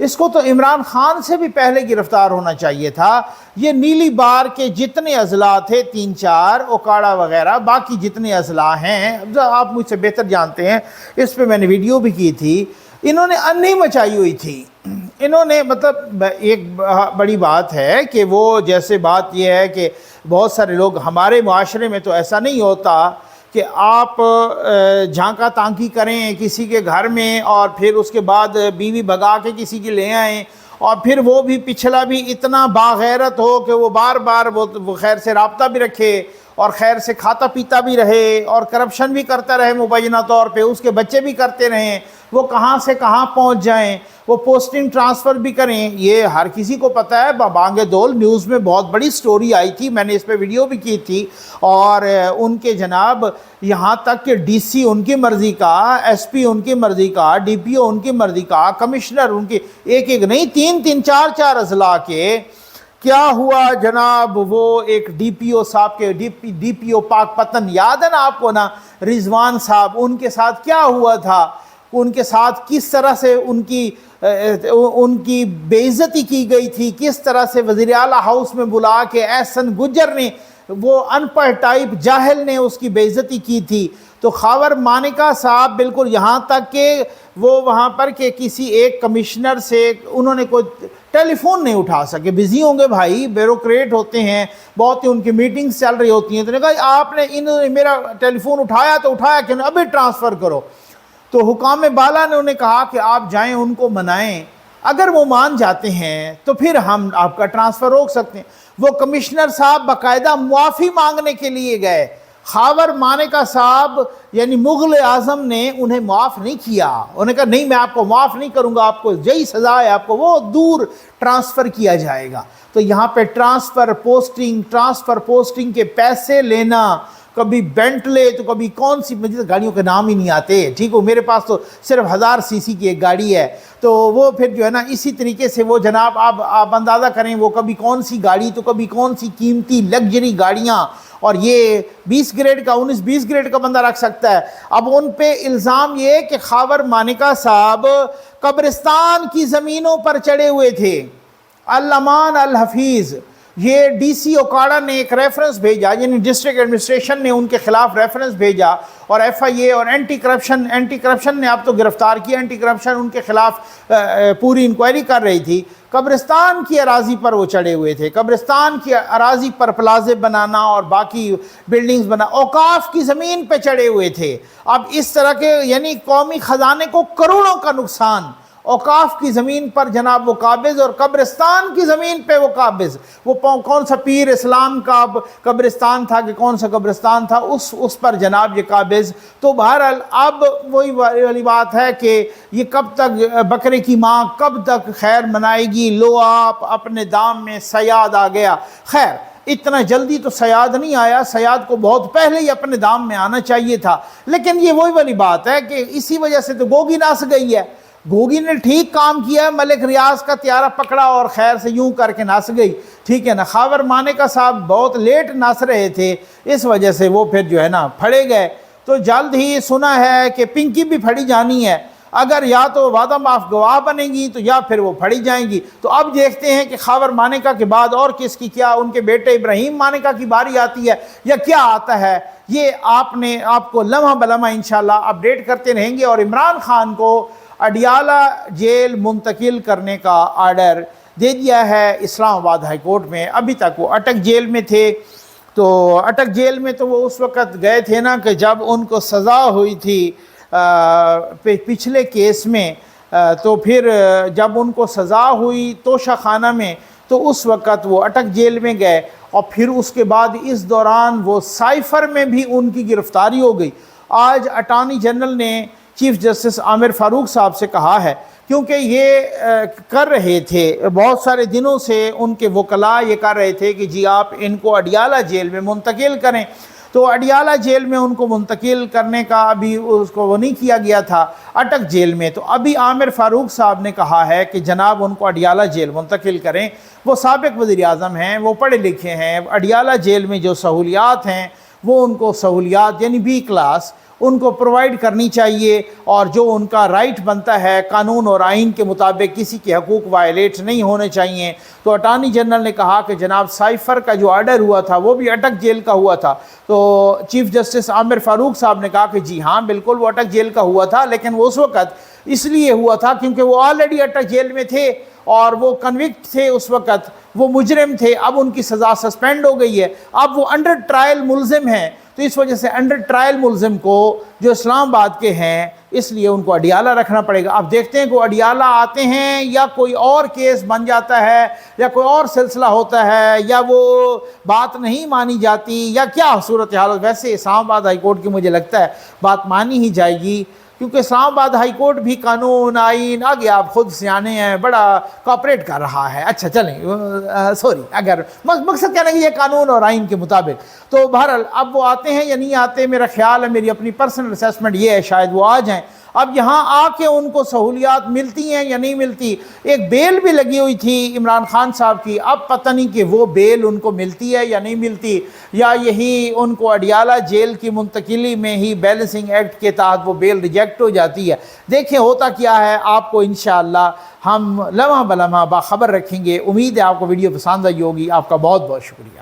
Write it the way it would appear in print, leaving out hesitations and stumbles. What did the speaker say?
اس کو تو عمران خان سے بھی پہلے گرفتار ہونا چاہیے تھا۔ یہ نیلی بار کے جتنے اضلاع تھے 3-4 اوکاڑا وغیرہ، باقی جتنے اضلاع ہیں آپ مجھ سے بہتر جانتے ہیں، اس پہ میں نے ویڈیو بھی کی تھی، انہوں نے انھی مچائی ہوئی تھی۔ انہوں نے مطلب ایک بڑی بات ہے کہ وہ جیسے بات یہ ہے کہ بہت سارے لوگ ہمارے معاشرے میں تو ایسا نہیں ہوتا کہ آپ جھانکا تانکی کریں کسی کے گھر میں اور پھر اس کے بعد بیوی بھگا کے کسی کی لے آئیں، اور پھر وہ بھی پچھلا بھی اتنا باغیرت ہو کہ وہ بار بار وہ خیر سے رابطہ بھی رکھے اور خیر سے کھاتا پیتا بھی رہے اور کرپشن بھی کرتا رہے مبینہ طور پہ، اس کے بچے بھی کرتے رہیں، وہ کہاں سے کہاں پہنچ جائیں، وہ پوسٹنگ ٹرانسفر بھی کریں۔ یہ ہر کسی کو پتہ ہے۔ بانگ دول نیوز میں بہت بڑی سٹوری آئی تھی، میں نے اس پہ ویڈیو بھی کی تھی، اور ان کے جناب یہاں تک کہ ڈی سی ان کی مرضی کا، ایس پی ان کی مرضی کا، ڈی پی او ان کی مرضی کا، کمشنر ان کی، ایک ایک نہیں 3-3 4-4 اضلاع کے۔ کیا ہوا جناب، وہ ایک ڈی پی او صاحب کے ڈی پی او پاک پتن یاد ہے نا آپ کو نا، رضوان صاحب، ان کے ساتھ کیا ہوا تھا، ان کے ساتھ کس طرح سے ان کی بے عزتی کی گئی تھی، کس طرح سے وزیر اعلیٰ ہاؤس میں بلا کے احسن گجر نے، وہ ان پڑھ ٹائپ جاہل نے اس کی بے عزتی کی تھی۔ تو خاور مانیکا صاحب بالکل یہاں تک کہ وہ وہاں پر کہ کسی ایک کمشنر سے انہوں نے کوئی ٹیلی فون نہیں اٹھا سکے، بزی ہوں گے بھائی، بیوروکریٹ ہوتے ہیں، بہت ہی ان کی میٹنگز چل رہی ہوتی ہیں، تو نے کہا آپ نے انہوں نے میرا ٹیلی فون اٹھایا تو اٹھایا کہ ابھی ٹرانسفر کرو۔ تو حکام بالا نے انہیں کہا کہ آپ جائیں ان کو منائیں، اگر وہ مان جاتے ہیں تو پھر ہم آپ کا ٹرانسفر روک سکتے ہیں۔ وہ کمشنر صاحب باقاعدہ معافی مانگنے کے لیے گئے، خاور مانیکا صاحب یعنی مغل اعظم نے انہیں معاف نہیں کیا، انہوں نے کہا نہیں میں آپ کو معاف نہیں کروں گا، آپ کو یہی سزا ہے، آپ کو وہ دور ٹرانسفر کیا جائے گا۔ تو یہاں پہ ٹرانسفر پوسٹنگ کے پیسے لینا، کبھی بینٹلے تو کبھی کون سی، مجھے گاڑیوں کے نام ہی نہیں آتے، ٹھیک ہو، میرے پاس تو صرف 1000 سی سی کی ایک گاڑی ہے، تو وہ پھر جو ہے نا اسی طریقے سے وہ جناب آپ اندازہ کریں، وہ کبھی کون سی گاڑی تو کبھی کون سی قیمتی لگژری گاڑیاں، اور یہ 20 گریڈ کا 19-20 گریڈ کا بندہ رکھ سکتا ہے۔ اب ان پہ الزام یہ کہ خاور مانیکا صاحب قبرستان کی زمینوں پر چڑھے ہوئے تھے، الامان الحفیظ۔ یہ ڈی سی اوکاڑا نے ایک ریفرنس بھیجا، یعنی ڈسٹرکٹ ایڈمنسٹریشن نے ان کے خلاف ریفرنس بھیجا، اور ایف آئی اے اور اینٹی کرپشن نے اب تو گرفتار کیا، اینٹی کرپشن ان کے خلاف پوری انکوائری کر رہی تھی۔ قبرستان کی اراضی پر وہ چڑھے ہوئے تھے، قبرستان کی اراضی پر پلازے بنانا اور باقی بلڈنگز بنا، اوقاف کی زمین پہ چڑھے ہوئے تھے۔ اب اس طرح کے یعنی قومی خزانے کو کروڑوں کا نقصان، اوقاف کی زمین پر جناب وہ قابض، اور قبرستان کی زمین پہ وہ قابض۔ وہ کون سا پیر اسلام کا قبرستان تھا کہ کون سا قبرستان تھا، اس پر جناب یہ قابض۔ تو بہرحال اب وہی والی بات ہے کہ یہ کب تک بکرے کی ماں کب تک خیر منائے گی، لو آپ اپنے دام میں سیاد آ گیا۔ خیر اتنا جلدی تو سیاد نہیں آیا، سیاد کو بہت پہلے ہی اپنے دام میں آنا چاہیے تھا، لیکن یہ وہی والی بات ہے کہ اسی وجہ سے تو گوگی نس گئی ہے۔ گوگی نے ٹھیک کام کیا ہے، ملک ریاض کا طیارہ پکڑا اور خیر سے یوں کر کے نس گئی، ٹھیک ہے نا۔ خاور مانیکا صاحب بہت لیٹ نس رہے تھے، اس وجہ سے وہ پھر جو ہے نا پھڑے گئے۔ تو جلد ہی سنا ہے کہ پنکی بھی پھڑی جانی ہے، اگر یا تو وعدہ معاف گواہ بنے گی تو یا پھر وہ پھڑی جائیں گی۔ تو اب دیکھتے ہیں کہ خاور مانیکا کے بعد اور کس کی، کیا ان کے بیٹے ابراہیم مانیکا کی باری آتی ہے یا کیا آتا ہے، یہ آپ کو لمحہ بلمحہ انشاءاللہ اپڈیٹ کرتے رہیں گے۔ اور عمران خان کو اڈیالہ جیل منتقل کرنے کا آرڈر دے دیا ہے اسلام آباد ہائی کورٹ میں۔ ابھی تک وہ اٹک جیل میں تھے، تو اٹک جیل میں تو وہ اس وقت گئے تھے نا کہ جب ان کو سزا ہوئی تھی پچھلے کیس میں، تو پھر جب ان کو سزا ہوئی توشہ خانہ میں تو اس وقت وہ اٹک جیل میں گئے، اور پھر اس کے بعد اس دوران وہ سائفر میں بھی ان کی گرفتاری ہو گئی۔ آج اٹارنی جنرل نے چیف جسٹس عامر فاروق صاحب سے کہا ہے، کیونکہ یہ کر رہے تھے بہت سارے دنوں سے، ان کے وکلاء یہ کر رہے تھے کہ جی آپ ان کو اڈیالہ جیل میں منتقل کریں، تو اڈیالہ جیل میں ان کو منتقل کرنے کا ابھی اس کو وہ نہیں کیا گیا تھا اٹک جیل میں۔ تو ابھی عامر فاروق صاحب نے کہا ہے کہ جناب ان کو اڈیالہ جیل منتقل کریں، وہ سابق وزیر اعظم ہیں، وہ پڑھے لکھے ہیں، اڈیالہ جیل میں جو سہولیات ہیں وہ ان کو سہولیات یعنی بی کلاس ان کو پرووائڈ کرنی چاہیے، اور جو ان کا رائٹ بنتا ہے قانون اور آئین کے مطابق کسی کے حقوق وائلیٹ نہیں ہونے چاہیے۔ تو اٹارنی جنرل نے کہا کہ جناب سائفر کا جو آرڈر ہوا تھا وہ بھی اٹک جیل کا ہوا تھا، تو چیف جسٹس عامر فاروق صاحب نے کہا کہ جی ہاں بالکل وہ اٹک جیل کا ہوا تھا، لیکن وہ اس وقت اس لیے ہوا تھا کیونکہ وہ آلریڈی اٹک جیل میں تھے اور وہ کنوکٹ تھے، اس وقت وہ مجرم تھے، اب ان کی سزا سسپینڈ ہو گئی ہے، اب وہ انڈر ٹرائل ملزم ہیں، تو اس وجہ سے انڈر ٹرائل ملزم کو جو اسلام آباد کے ہیں اس لیے ان کو اڈیالہ رکھنا پڑے گا۔ اب دیکھتے ہیں کہ اڈیالہ آتے ہیں یا کوئی اور کیس بن جاتا ہے یا کوئی اور سلسلہ ہوتا ہے یا وہ بات نہیں مانی جاتی یا کیا صورتحال۔ ویسے اسلام آباد ہائی کورٹ کی مجھے لگتا ہے بات مانی ہی جائے گی، کیونکہ اسلام آباد ہائی کورٹ بھی قانون آئین آگے آپ خود سیانے ہیں بڑا کوآپریٹ کر رہا ہے۔ اچھا چلیں سوری، اگر مقصد کہنا کہ یہ قانون اور آئین کے مطابق، تو بہرحال اب وہ آتے ہیں یا نہیں آتے، میرا خیال ہے میری اپنی پرسنل اسیسمنٹ یہ ہے شاید وہ آ جائیں۔ اب یہاں آ کے ان کو سہولیات ملتی ہیں یا نہیں ملتی، ایک بیل بھی لگی ہوئی تھی عمران خان صاحب کی، اب پتہ نہیں کہ وہ بیل ان کو ملتی ہے یا نہیں ملتی، یا یہی ان کو اڈیالہ جیل کی منتقلی میں ہی بیلنسنگ ایکٹ کے تحت وہ بیل ریجیکٹ ہو جاتی ہے۔ دیکھیں ہوتا کیا ہے، آپ کو انشاءاللہ ہم لمحہ بلمحہ باخبر رکھیں گے۔ امید ہے آپ کو ویڈیو پسند آئی ہوگی۔ آپ کا بہت بہت شکریہ۔